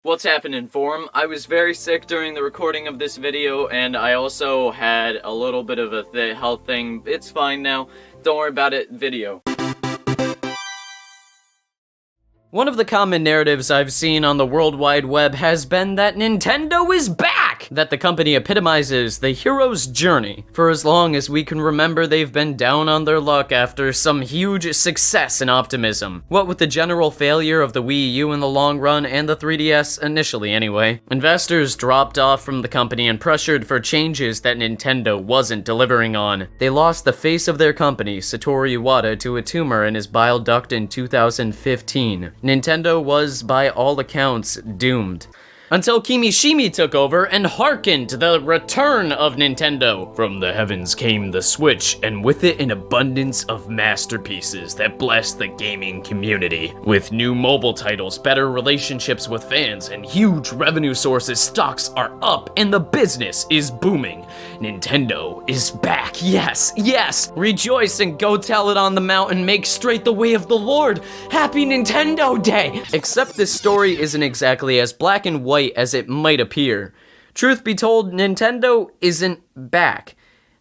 What's happening, Forum? I was very sick during the recording of this video, and I also had a little bit of a health thing. It's fine now. Don't worry about it. Video. One of the common narratives I've seen on the World Wide Web has been that Nintendo is back! That the company epitomizes the hero's journey. For as long as we can remember, they've been down on their luck after some huge success and optimism. What with the general failure of the Wii U in the long run and the 3DS, initially anyway, investors dropped off from the company and pressured for changes that Nintendo wasn't delivering on. They lost the face of their company, Satoru Iwata, to a tumor in his bile duct in 2015. Nintendo was, by all accounts, doomed. Until Kimishimi took over and hearkened to the return of Nintendo. From the heavens came the Switch, and with it an abundance of masterpieces that blessed the gaming community. With new mobile titles, better relationships with fans, and huge revenue sources, stocks are up and the business is booming. Nintendo is back. Yes, yes! Rejoice and go tell it on the mountain, make straight the way of the Lord. Happy Nintendo Day! Except this story isn't exactly as black and white as it might appear. Truth be told, Nintendo isn't back.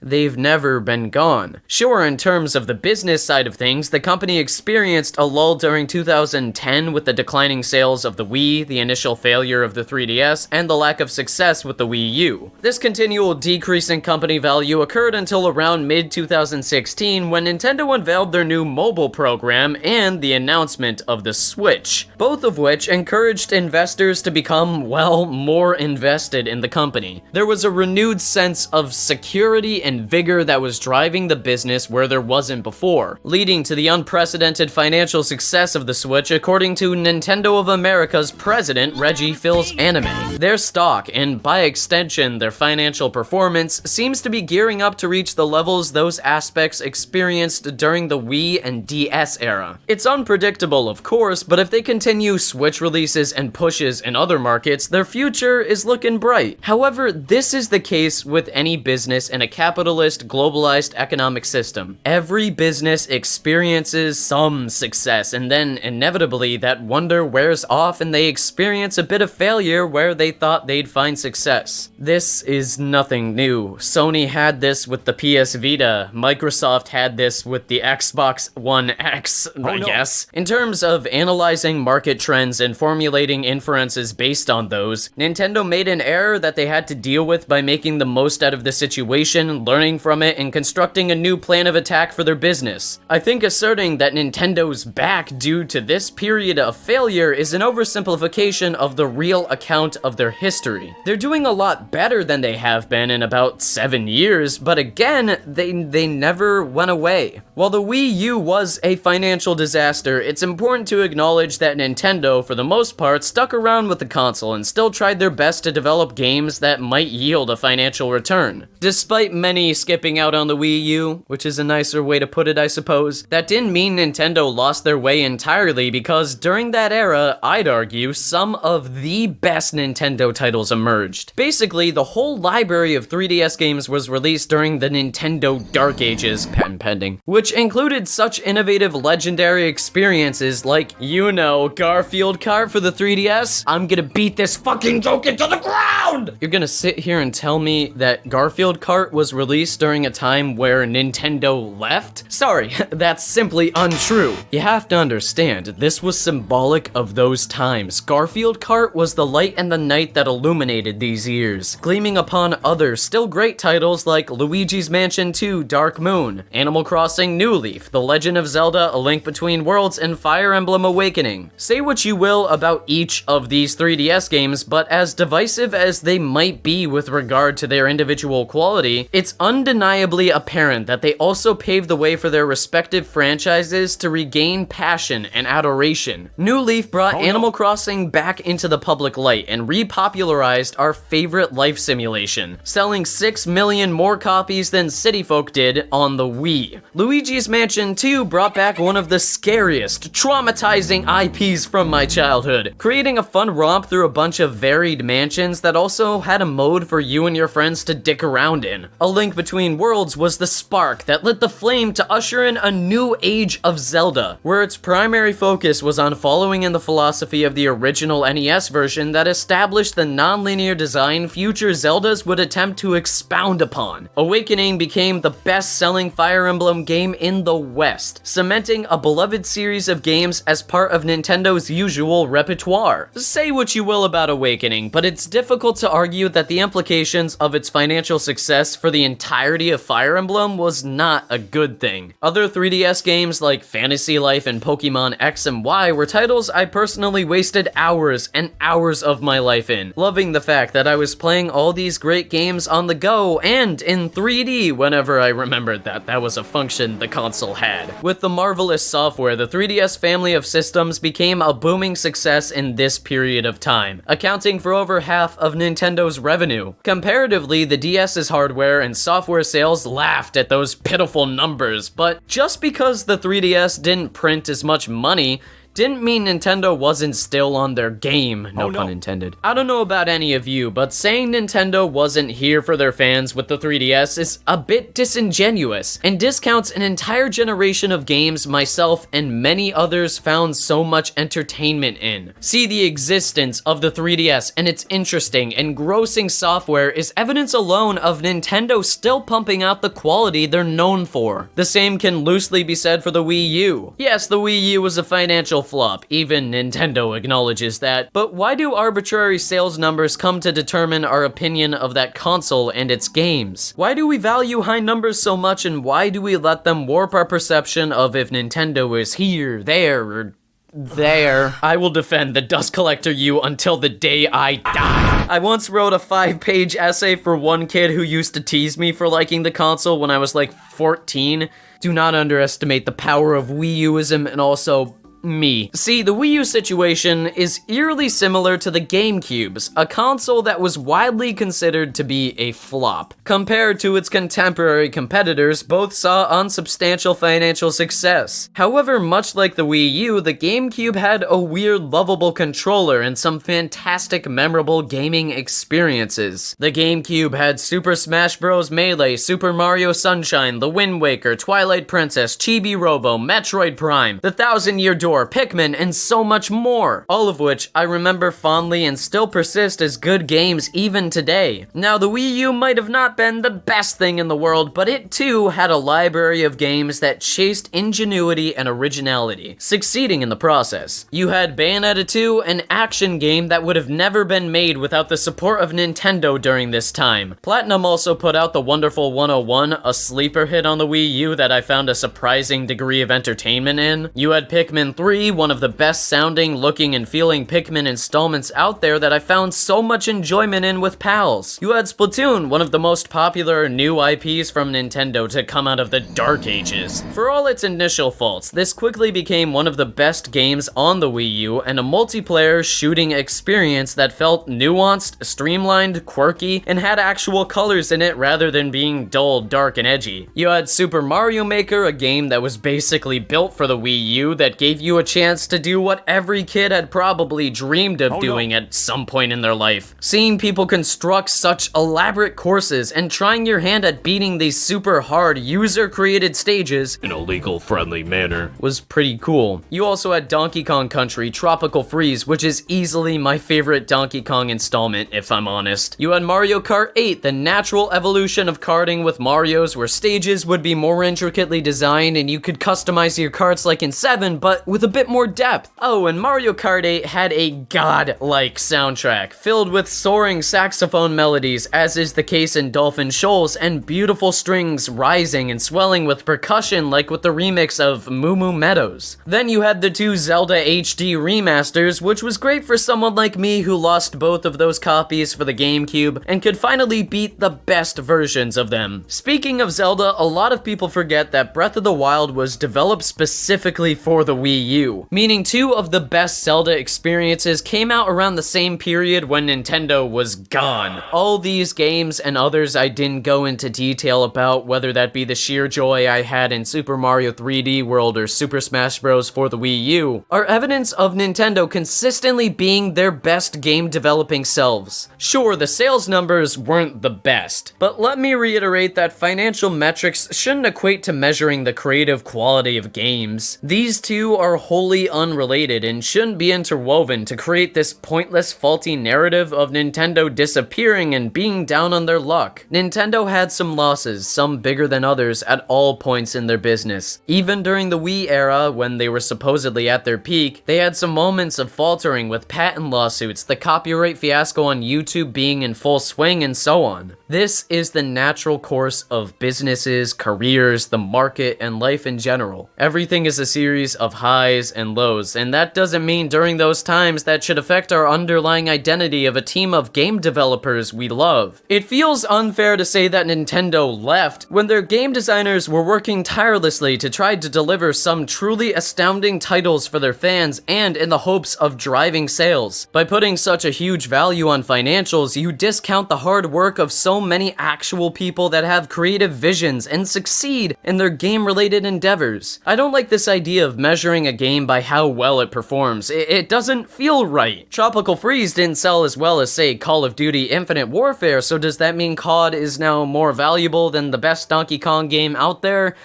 They've never been gone. Sure, in terms of the business side of things, the company experienced a lull during 2010 with the declining sales of the Wii, the initial failure of the 3DS, and the lack of success with the Wii U. This continual decrease in company value occurred until around mid-2016 when Nintendo unveiled their new mobile program and the announcement of the Switch, both of which encouraged investors to become, well, more invested in the company. There was a renewed sense of security and vigor that was driving the business where there wasn't before, leading to the unprecedented financial success of the Switch according to Nintendo of America's president, Reggie Fils-Anime. Their stock, and by extension their financial performance, seems to be gearing up to reach the levels those aspects experienced during the Wii and DS era. It's unpredictable, of course, but if they continue Switch releases and pushes in other markets, their future is looking bright. However, this is the case with any business in a capitalist, globalized economic system. Every business experiences some success, and then inevitably that wonder wears off and they experience a bit of failure where they thought they'd find success. This is nothing new. Sony had this with the PS Vita. Microsoft had this with the Xbox One X, I guess. In terms of analyzing market trends and formulating inferences based on those, Nintendo made an error that they had to deal with by making the most out of the situation, learning from it, and constructing a new plan of attack for their business. I think asserting that Nintendo's back due to this period of failure is an oversimplification of the real account of their history. They're doing a lot better than they have been in about 7 years, but again, they never went away. While the Wii U was a financial disaster, it's important to acknowledge that Nintendo, for the most part, stuck around with the console and still tried their best to develop games that might yield a financial return. Despite many skipping out on the Wii U, which is a nicer way to put it, I suppose, that didn't mean Nintendo lost their way entirely, because during that era, I'd argue, some of the best Nintendo titles emerged. Basically, the whole library of 3DS games was released during the Nintendo Dark Ages, patent pending, which included such innovative, legendary experiences like, you know, Garfield Kart for the 3DS. I'm gonna beat this fucking joke into the ground! You're gonna sit here and tell me that Garfield Kart was released during a time where Nintendo left? Sorry, that's simply untrue. You have to understand, this was symbolic of those times. Garfield Kart was the light and the night that illuminated these years, gleaming upon other still great titles like Luigi's Mansion 2 Dark Moon, Animal Crossing New Leaf, The Legend of Zelda A Link Between Worlds, and Fire Emblem Awakening. Say what you will about each of these 3DS games, but as divisive as they might be with regard to their individual quality, it's undeniably apparent that they also paved the way for their respective franchises to regain passion and adoration. New Leaf brought Animal Crossing back into the public light and repopularized our favorite life simulation, selling 6 million more copies than City Folk did on the Wii. Luigi's Mansion 2 brought back one of the scariest, traumatizing IPs from my childhood, creating a fun romp through a bunch of varied mansions that also had a mode for you and your friends to dick around in. A Link Link Between Worlds was the spark that lit the flame to usher in a new age of Zelda, where its primary focus was on following in the philosophy of the original NES version that established the non-linear design future Zeldas would attempt to expound upon. Awakening became the best-selling Fire Emblem game in the West, cementing a beloved series of games as part of Nintendo's usual repertoire. Say what you will about Awakening, but it's difficult to argue that the implications of its financial success for the entirety of Fire Emblem was not a good thing. Other 3DS games like Fantasy Life and Pokemon X and Y were titles I personally wasted hours and hours of my life in, loving the fact that I was playing all these great games on the go and in 3D whenever I remembered that that was a function the console had. With the marvelous software, the 3DS family of systems became a booming success in this period of time, accounting for over half of Nintendo's revenue. Comparatively, the DS's hardware and software sales laughed at those pitiful numbers, but just because the 3DS didn't print as much money didn't mean Nintendo wasn't still on their game, no pun intended. I don't know about any of you, but saying Nintendo wasn't here for their fans with the 3DS is a bit disingenuous, and discounts an entire generation of games myself and many others found so much entertainment in. See, the existence of the 3DS and its interesting and grossing software is evidence alone of Nintendo still pumping out the quality they're known for. The same can loosely be said for the Wii U. Yes, the Wii U was a financial flop, even Nintendo acknowledges that, but why do arbitrary sales numbers come to determine our opinion of that console and its games? Why do we value high numbers so much, and why do we let them warp our perception of if Nintendo is here, there, or there? I will defend the Dust Collector U until the day I die. I once wrote a 5-page essay for one kid who used to tease me for liking the console when I was like 14. Do not underestimate the power of Wii Uism and also me. See, the Wii U situation is eerily similar to the GameCube's, a console that was widely considered to be a flop. Compared to its contemporary competitors, both saw unsubstantial financial success. However, much like the Wii U, the GameCube had a weird, lovable controller and some fantastic, memorable gaming experiences. The GameCube had Super Smash Bros. Melee, Super Mario Sunshine, The Wind Waker, Twilight Princess, Chibi Robo, Metroid Prime, The Thousand Year Door, Pikmin, and so much more, all of which I remember fondly and still persist as good games even today. Now, the Wii U might have not been the best thing in the world, but it too had a library of games that chased ingenuity and originality, succeeding in the process. You had Bayonetta 2, an action game that would have never been made without the support of Nintendo during this time. Platinum also put out the wonderful 101, a sleeper hit on the Wii U that I found a surprising degree of entertainment in. You had Pikmin 3, one of the best sounding, looking, and feeling Pikmin installments out there that I found so much enjoyment in with pals. You had Splatoon, one of the most popular new IPs from Nintendo to come out of the dark ages. For all its initial faults, this quickly became one of the best games on the Wii U and a multiplayer shooting experience that felt nuanced, streamlined, quirky, and had actual colors in it rather than being dull, dark, and edgy. You had Super Mario Maker, a game that was basically built for the Wii U that gave you a chance to do what every kid had probably dreamed of doing at some point in their life. Seeing people construct such elaborate courses and trying your hand at beating these super hard user-created stages in a legal-friendly manner was pretty cool. You also had Donkey Kong Country Tropical Freeze, which is easily my favorite Donkey Kong installment, if I'm honest. You had Mario Kart 8, the natural evolution of karting with Marios, where stages would be more intricately designed and you could customize your karts like in 7, but with a bit more depth. Oh, and Mario Kart 8 had a god-like soundtrack, filled with soaring saxophone melodies, as is the case in Dolphin Shoals, and beautiful strings rising and swelling with percussion like with the remix of Moo Moo Meadows. Then you had the two Zelda HD remasters, which was great for someone like me who lost both of those copies for the GameCube and could finally beat the best versions of them. Speaking of Zelda, a lot of people forget that Breath of the Wild was developed specifically for the Wii U, meaning two of the best Zelda experiences came out around the same period when Nintendo was gone. All these games and others I didn't go into detail about, whether that be the sheer joy I had in Super Mario 3D World or Super Smash Bros. For the Wii U, are evidence of Nintendo consistently being their best game developing selves. Sure, the sales numbers weren't the best, but let me reiterate that financial metrics shouldn't equate to measuring the creative quality of games. These two are wholly unrelated and shouldn't be interwoven to create this pointless, faulty narrative of Nintendo disappearing and being down on their luck. Nintendo had some losses, some bigger than others, at all points in their business. Even during the Wii era, when they were supposedly at their peak, they had some moments of faltering with patent lawsuits, the copyright fiasco on YouTube being in full swing, and so on. This is the natural course of businesses, careers, the market, and life in general. Everything is a series of highs and lows, and that doesn't mean during those times that should affect our underlying identity of a team of game developers we love. It feels unfair to say that Nintendo left when their game designers were working tirelessly to try to deliver some truly astounding titles for their fans and in the hopes of driving sales. By putting such a huge value on financials, you discount the hard work of so many actual people that have creative visions and succeed in their game-related endeavors. I don't like this idea of measuring a game by how well it performs. It doesn't feel right. Tropical Freeze didn't sell as well as, say, Call of Duty Infinite Warfare, so does that mean COD is now more valuable than the best Donkey Kong game out there?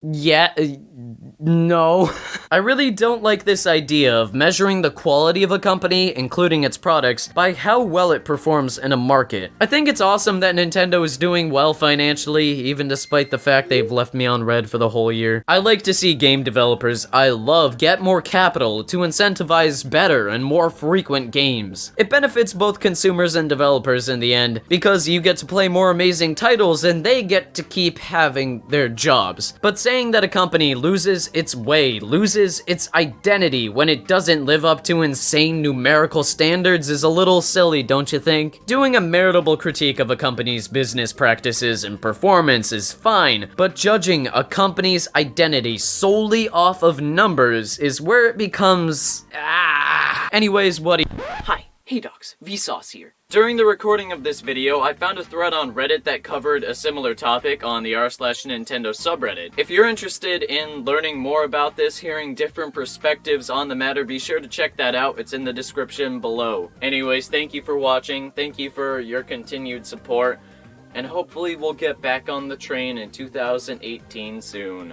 Yeah, no. I really don't like this idea of measuring the quality of a company, including its products, by how well it performs in a market. I think it's awesome that Nintendo is doing well financially, even despite the fact they've left me on red for the whole year. I like to see game developers I love get more capital to incentivize better and more frequent games. It benefits both consumers and developers in the end, because you get to play more amazing titles and they get to keep having their jobs. But saying that a company loses its way, loses its identity when it doesn't live up to insane numerical standards is a little silly, don't you think? Doing a meritable critique of a company's business practices and performance is fine, but judging a company's identity solely off of numbers is where it becomes... Anyways, Hi, hey docs, Vinesauce here. During the recording of this video, I found a thread on Reddit that covered a similar topic on the r/Nintendo subreddit. If you're interested in learning more about this, hearing different perspectives on the matter, be sure to check that out. It's in the description below. Anyways, thank you for watching, thank you for your continued support, and hopefully we'll get back on the train in 2018 soon.